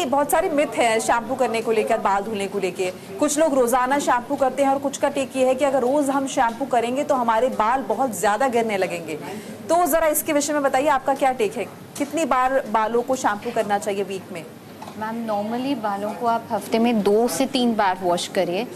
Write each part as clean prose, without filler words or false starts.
कि बहुत सारे मिथ है शैम्पू करने को लेकर, बाल धुलने को लेकर। कुछ लोग रोजाना शैम्पू करते हैं और कुछ का टेक ये है कि अगर रोज हम शैम्पू करेंगे तो हमारे बाल बहुत ज्यादा गिरने लगेंगे। तो जरा इसके विषय में बताइए, आपका क्या टेक है? कितनी बार बालों को शैम्पू करना चाहिए वीक में? मैम नॉर्मली बालों को आप हफ्ते में 2 से 3 बार वॉश करिए।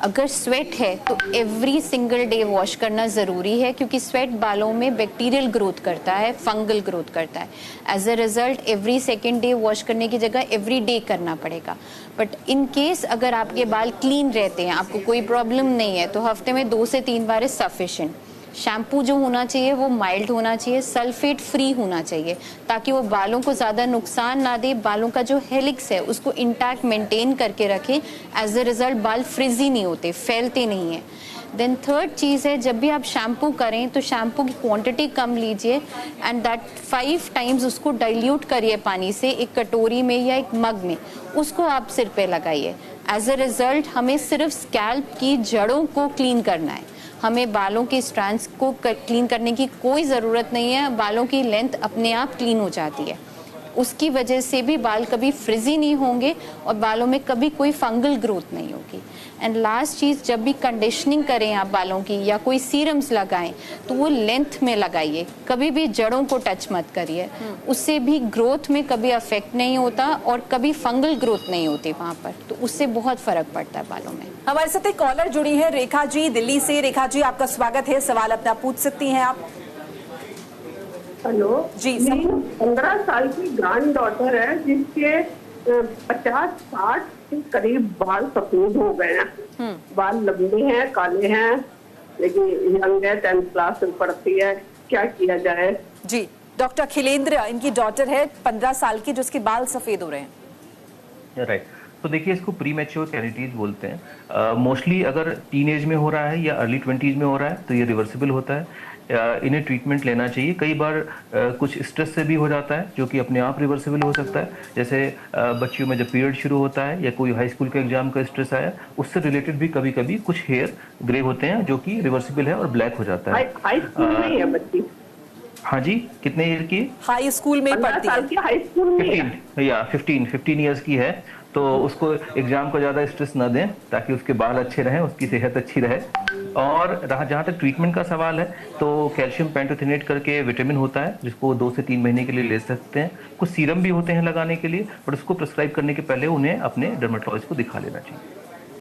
अगर स्वेट है तो एवरी सिंगल डे वॉश करना ज़रूरी है, क्योंकि स्वेट बालों में बैक्टीरियल ग्रोथ करता है, फंगल ग्रोथ करता है। As a result every second day wash करने की जगह एवरी डे करना पड़ेगा। बट इन केस अगर आपके बाल क्लीन रहते हैं, आपको कोई प्रॉब्लम नहीं है, तो हफ्ते में 2 से 3 बार इज सफिशिएंट। शैम्पू जो होना चाहिए वो माइल्ड होना चाहिए, सल्फेट फ्री होना चाहिए, ताकि वो बालों को ज़्यादा नुकसान ना दे, बालों का जो हेलिक्स है उसको इंटैक्ट मेंटेन करके रखें। एज अ रिजल्ट बाल फ्रिजी नहीं होते, फैलते नहीं हैं। देन थर्ड चीज़ है, जब भी आप शैम्पू करें तो शैम्पू की क्वांटिटी कम लीजिए एंड दैट 5 टाइम्स उसको डाइल्यूट करिए पानी से, एक कटोरी में या एक मग में, उसको आप सिर पे लगाइए। एज अ रिजल्ट हमें सिर्फ स्कैल्प की जड़ों को क्लीन करना है, हमें बालों के स्ट्रैंड्स को क्लीन करने की कोई ज़रूरत नहीं है। बालों की लेंथ अपने आप क्लीन हो जाती है, उसकी वजह से भी बाल कभी फ्रिजी नहीं होंगे और बालों में कभी कोई फंगल ग्रोथ नहीं होगी। एंड लास्ट चीज़, जब भी कंडीशनिंग करें आप बालों की या कोई सीरम्स लगाएं तो वो लेंथ में लगाइए, कभी भी जड़ों को टच मत करिए, उससे भी ग्रोथ में कभी अफेक्ट नहीं होता और कभी फंगल ग्रोथ नहीं होती वहाँ पर, तो उससे बहुत फ़र्क पड़ता है बालों में। हमारे साथ एक कॉलर जुड़ी है, रेखा जी दिल्ली से। रेखा जी आपका स्वागत है, सवाल अपना पूछ सकती हैं आप। हेलो जी, मेरी 15 साल की ग्रैंड डॉटर है जिसके 50-60 के करीब बाल सफेद हो गए हैं। बाल लंबे हैं, काले हैं, लेकिन यंग है, 10th क्लास में पढ़ती है, क्या किया जाए? जी, डॉक्टर अखिलेंद्र, इनकी डॉटर है 15 साल की जिसके बाल सफेद हो रहे हैं। राइट, तो देखिए इसको प्री मैच्योर कैविटीज बोलते हैं। मोस्टली अगर टीनेज में हो रहा है या अर्ली 20s में हो रहा है तो ये रिवर्सिबल होता है। इन्हें ट्रीटमेंट लेना चाहिए। कई बार कुछ स्ट्रेस से भी हो जाता है जो कि अपने आप रिवर्सिबल हो सकता है। जैसे बच्चियों में जब पीरियड शुरू होता है या कोई हाई स्कूल के एग्जाम का स्ट्रेस आया, उससे रिलेटेड भी कभी कभी कुछ हेयर ग्रे होते हैं जो कि रिवर्सिबल है और ब्लैक हो जाता है। हाई स्कूल में ही है बच्ची? हाँ जी, कितने ईयर की? हाई स्कूल में पढ़ती है। हाई स्कूल में 15 ईयर्स की है। तो उसको एग्जाम को ज़्यादा स्ट्रेस ना दें ताकि उसके बाल अच्छे रहें, उसकी सेहत अच्छी रहे। और जहाँ तक ट्रीटमेंट का सवाल है तो कैल्शियम पेंटोथेनेट करके विटामिन होता है जिसको 2 से 3 महीने के लिए ले सकते हैं। कुछ सीरम भी होते हैं लगाने के लिए, बट उसको प्रिस्क्राइब करने के पहले उन्हें अपने डर्मेटोलॉजिस्ट को दिखा लेना चाहिए।